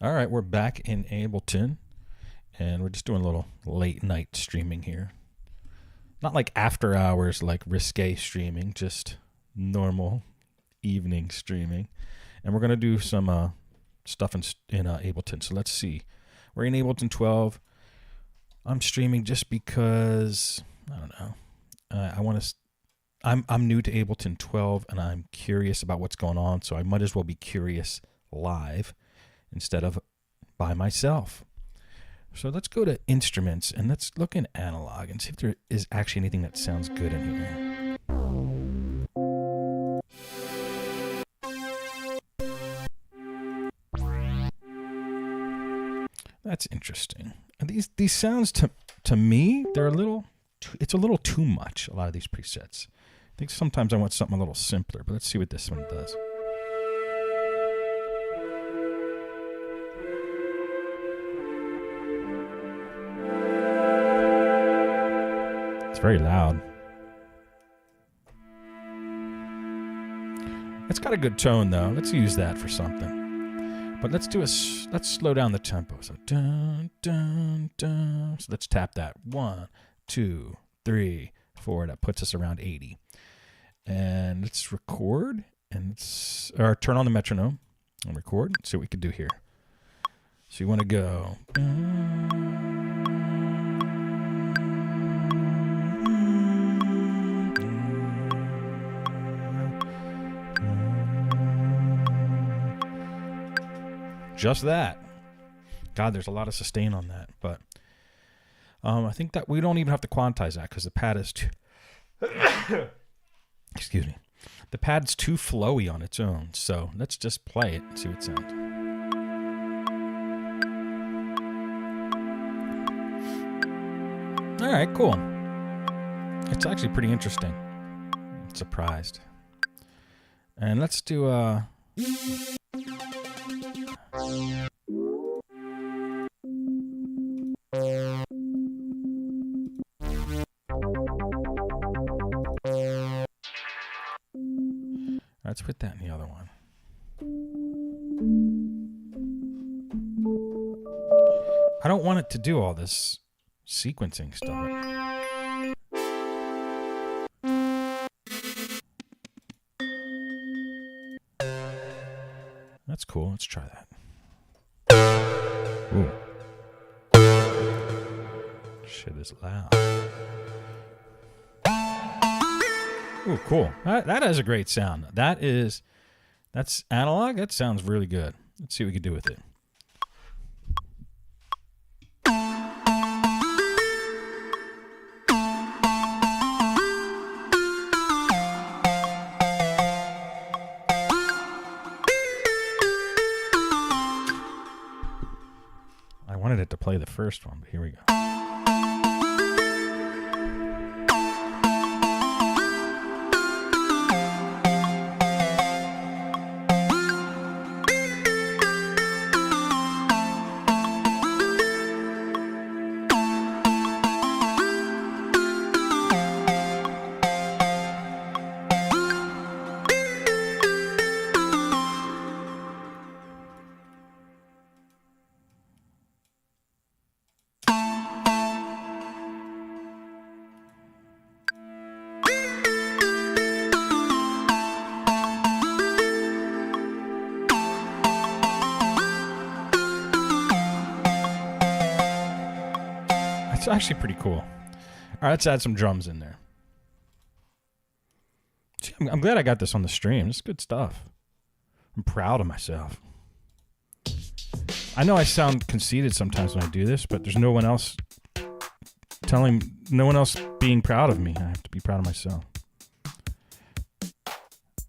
All right, we're back in Ableton, and we're just doing a little late night streaming here. Not like after hours, like risque streaming, just normal evening streaming. And we're going to do some stuff in Ableton. So let's see. We're in Ableton 12. I'm streaming just because, I don't know, I want to... I'm new to Ableton 12, and I'm curious about what's going on, so I might as well be curious live instead of by myself. So let's go to instruments, and let's look in analog and see if there is actually anything that sounds good in here. That's interesting. And these sounds to me, they're it's a little too much, a lot of these presets. I think sometimes I want something a little simpler, but let's see what this one does. It's very loud. It's got a good tone though. Let's use that for something. But let's slow down the tempo. So dun dun dun. So let's tap that 1, 2, 3, 4. That puts us around 80. And let's record or turn on the metronome and record. Let's see what we can do here. So you want to go. Just that. God, there's a lot of sustain on that, but I think that we don't even have to quantize that because the pad is too excuse me. The pad's too flowy on its own, so let's just play it and see what it sounds. All right, cool. It's actually pretty interesting. I'm surprised. And let's do let's put that in the other one. I don't want it to do all this sequencing stuff. That's cool. Let's try that. Ooh. Shit is loud. Ooh, cool. That has a great sound. That's analog. That sounds really good. Let's see what we can do with it. I wanted it to play the first one, but here we go. It's actually pretty cool. All right, let's add some drums in there. I'm glad I got this on the stream. It's good stuff. I'm proud of myself. I know I sound conceited sometimes when I do this, but there's no one else being proud of me. I have to be proud of myself.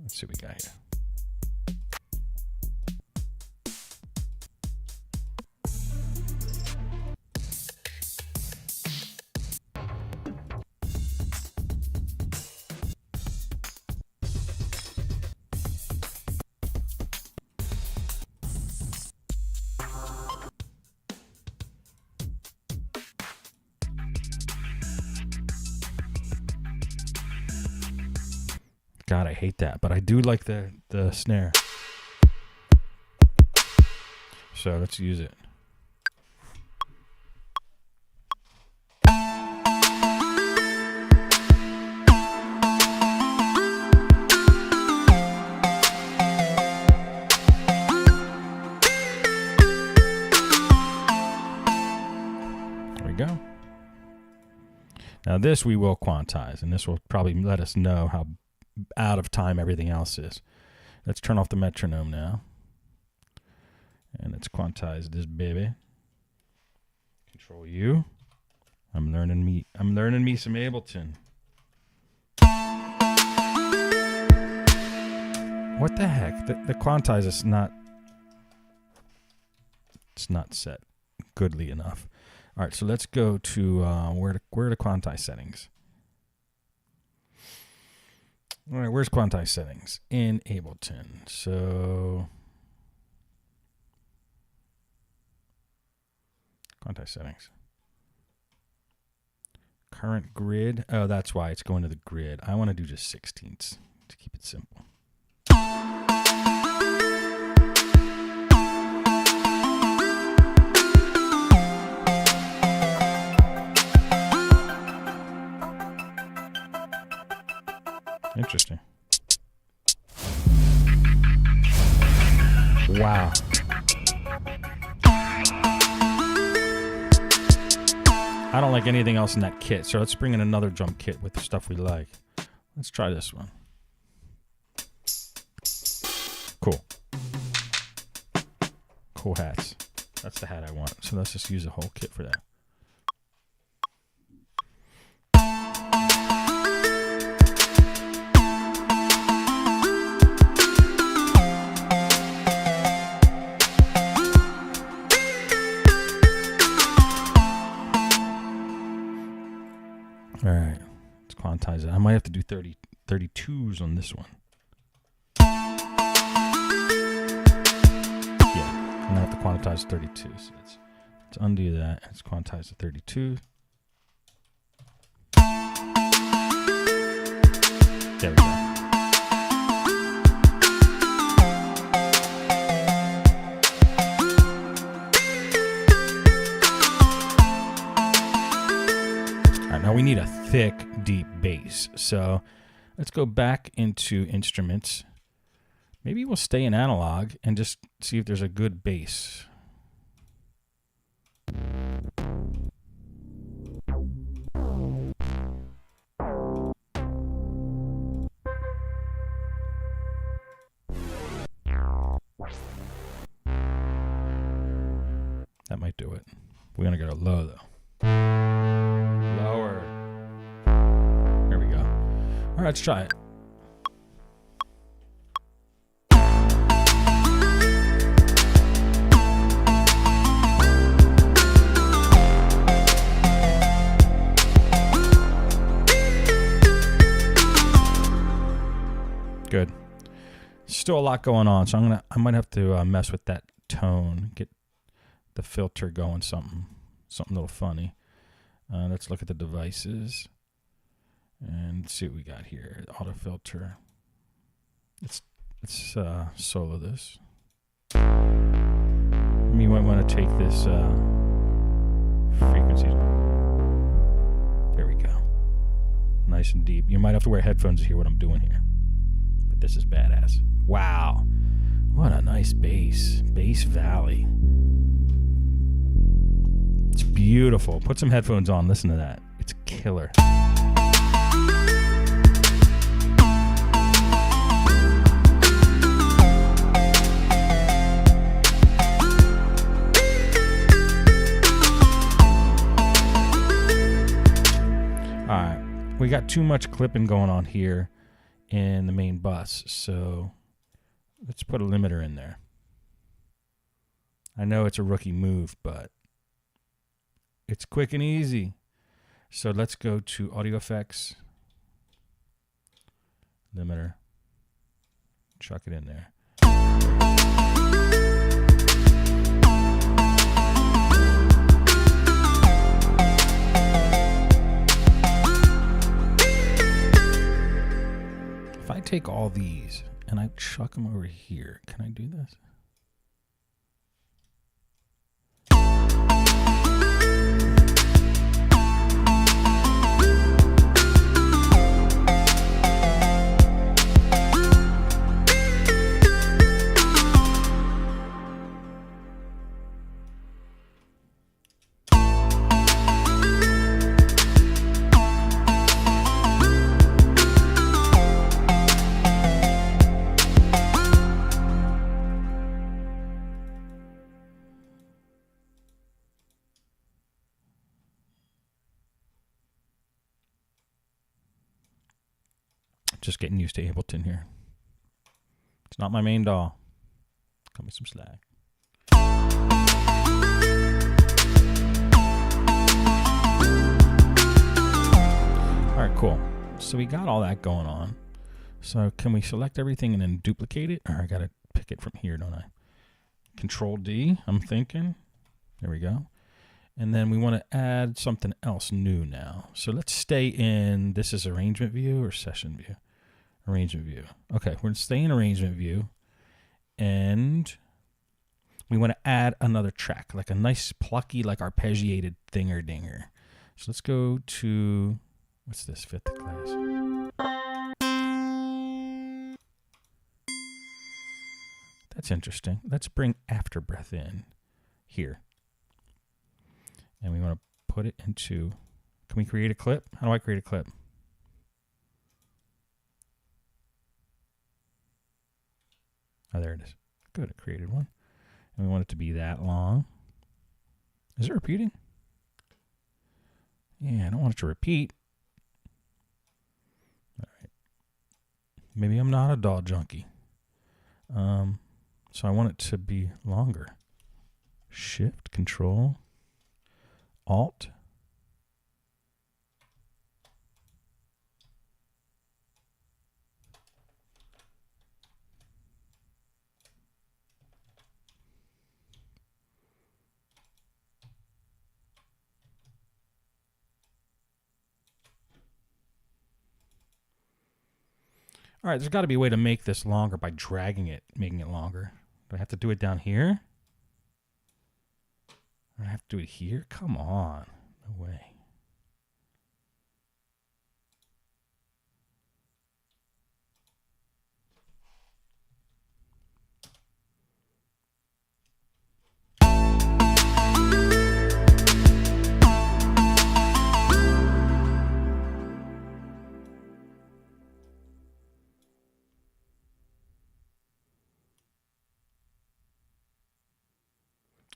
Let's see what we got here. God, I hate that, but I do like the snare. So let's use it. There we go. Now this we will quantize, and this will probably let us know how out of time everything else is. Let's turn off the metronome now. And let's quantize this baby. Control U. I'm learning me some Ableton. What the heck? The quantize is not, it's not set goodly enough. All right, so let's go to where are the quantize settings? All right, where's quantize settings in Ableton? So quantize settings. Current grid. Oh, that's why it's going to the grid. I want to do just 16ths to keep it simple. Interesting. Wow. I don't like anything else in that kit, so let's bring in another drum kit with the stuff we like. Let's try this one. Cool. Cool hats. That's the hat I want. So let's just use the whole kit for that. All right, let's quantize it. I might have to do 32s on this one. Yeah, I'm gonna have to quantize 32s. So let's undo that. Let's quantize the 32. There we go. Now we need a thick, deep bass. So let's go back into instruments. Maybe we'll stay in analog and just see if there's a good bass. That might do it. We're going to go low though. Lower. There we go. All right, let's try it. Good. Still a lot going on, so I might have to mess with that tone, get the filter going, something a little funny. Let's look at the devices and see what we got here. Auto filter. Let's solo this. You might want to take this frequency. There we go. Nice and deep. You might have to wear headphones to hear what I'm doing here. But this is badass. Wow. What a nice bass. Bass Valley. It's beautiful. Put some headphones on. Listen to that. It's killer. All right. We got too much clipping going on here in the main bus, so let's put a limiter in there. I know it's a rookie move, but it's quick and easy. So let's go to audio effects, limiter, chuck it in there. If I take all these and I chuck them over here, can I do this? just getting used to Ableton here. It's not my main DAW. Cut me some slack. All right, cool. So we got all that going on. So can we select everything and then duplicate it? Or I gotta pick it from here, don't I? Control D, I'm thinking. There we go. And then we want to add something else new now. So let's stay in, this is arrangement view or session view? Arrangement view. Okay, we're going to stay in arrangement view. And we want to add another track, like a nice plucky, like arpeggiated thinger dinger. So let's go to, what's this, fifth class? That's interesting. Let's bring Afterbreath in here. And we want to put it into, can we create a clip? How do I create a clip? Oh, there it is. Good, it created one. And we want it to be that long. Is it repeating? Yeah, I don't want it to repeat. All right. Maybe I'm not a DAW junkie. So I want it to be longer. Shift, Control, Alt. All right, there's got to be a way to make this longer by dragging it, making it longer. Do I have to do it down here? Or I have to do it here? Come on. No way.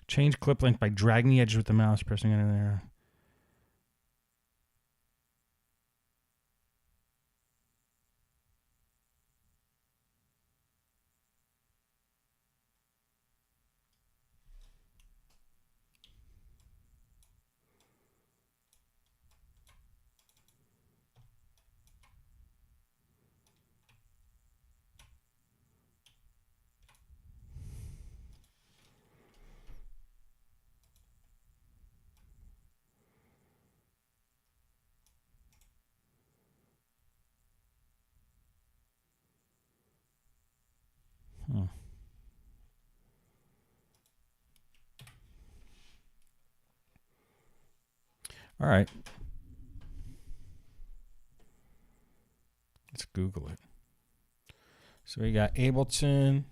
Change clip length by dragging the edge with the mouse, pressing it in there. All right. Let's Google it. So we got Ableton,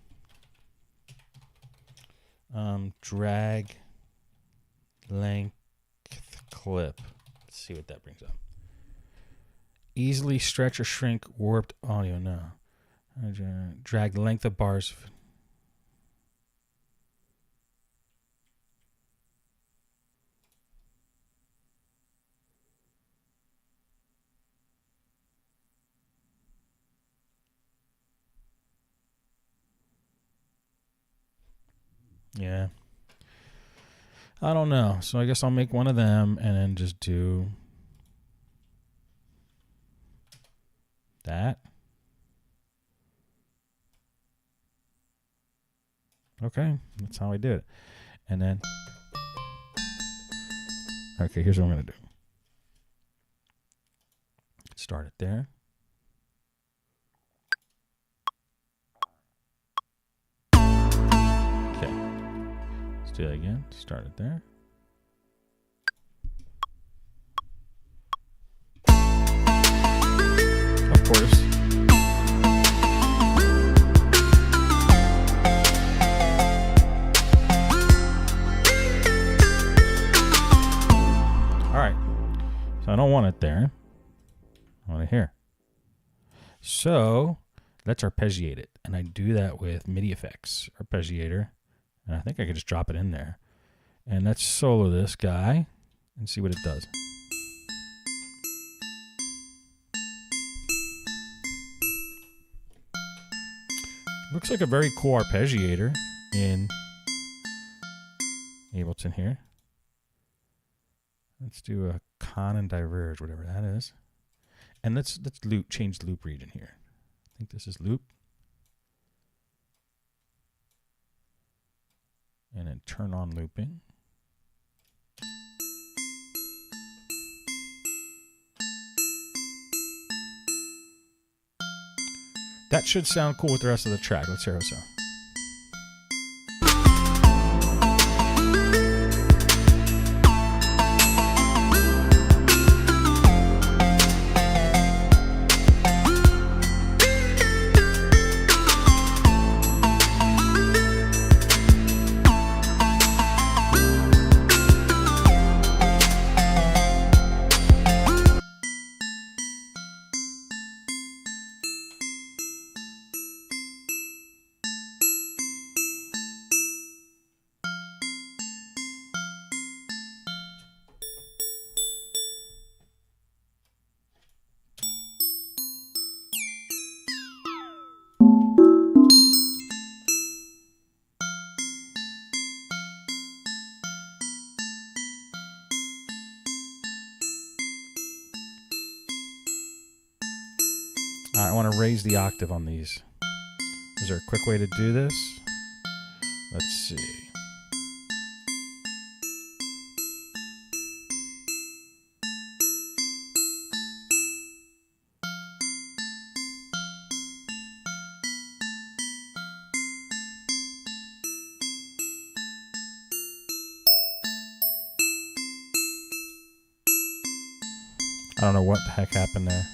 drag length clip. Let's see what that brings up. Easily stretch or shrink warped audio. No. Drag length of bars. Yeah. I don't know. So I guess I'll make one of them and then just do that. Okay, that's how I did it. And then, okay, here's what I'm going to do. Start it there. Okay, let's do that again. Start it there. Of course. I don't want it there. I want it here. So let's arpeggiate it. And I do that with MIDI effects, arpeggiator. And I think I could just drop it in there. And let's solo this guy and see what it does. Looks like a very cool arpeggiator in Ableton here. Let's do a con and diverge, whatever that is. And let's change the loop region here. I think this is loop. And then turn on looping. That should sound cool with the rest of the track. Let's hear it sound. I want to raise the octave on these. Is there a quick way to do this? Let's see. I don't know what the heck happened there.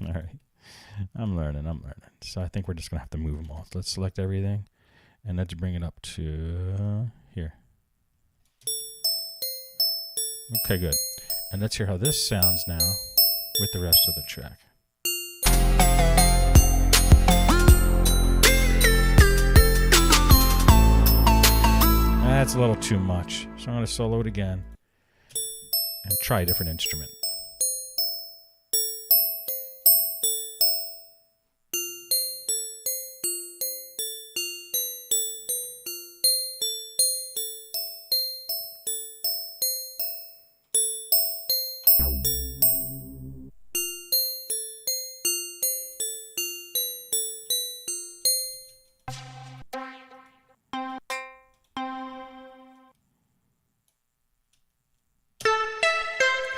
All right, I'm learning. So I think we're just gonna have to move them all. So let's select everything, and let's bring it up to here. Okay, good. And let's hear how this sounds now with the rest of the track. That's a little too much. So I'm gonna solo it again and try a different instrument.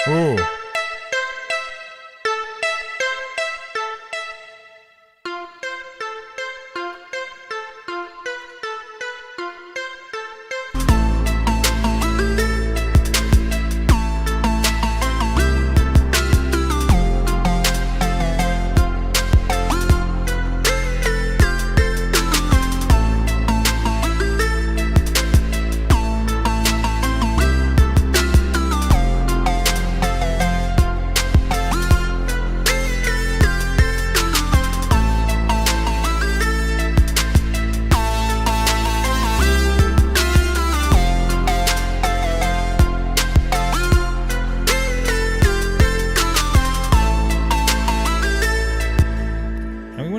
Ooh.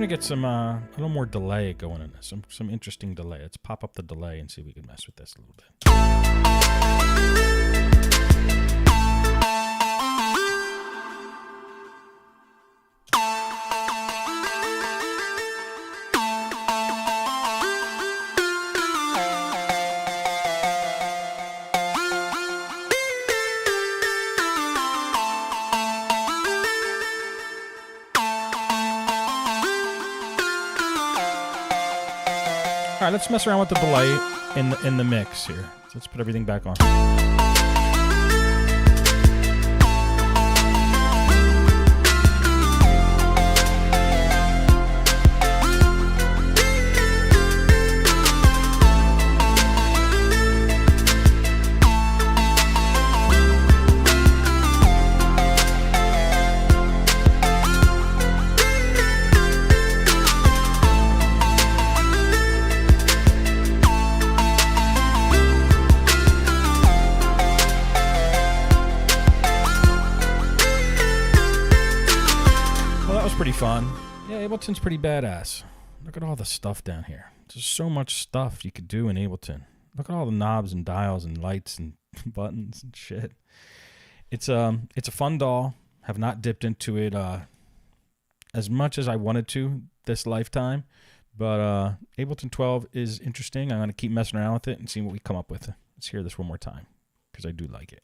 Get some a little more delay going in this, some interesting delay. Let's pop up the delay and see if we can mess with this a little bit. All right, let's mess around with the delay in the mix here. So let's put everything back on. fun. Yeah, Ableton's pretty badass. Look at all the stuff down here. There's so much stuff you could do in Ableton. Look at all the knobs and dials and lights and buttons and shit. It's a fun DAW. Have not dipped into it as much as I wanted to this lifetime, but Ableton 12 is interesting. I'm going to keep messing around with it and see what we come up with. Let's hear this one more time because I do like it.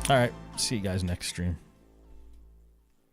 All right, see you guys next stream.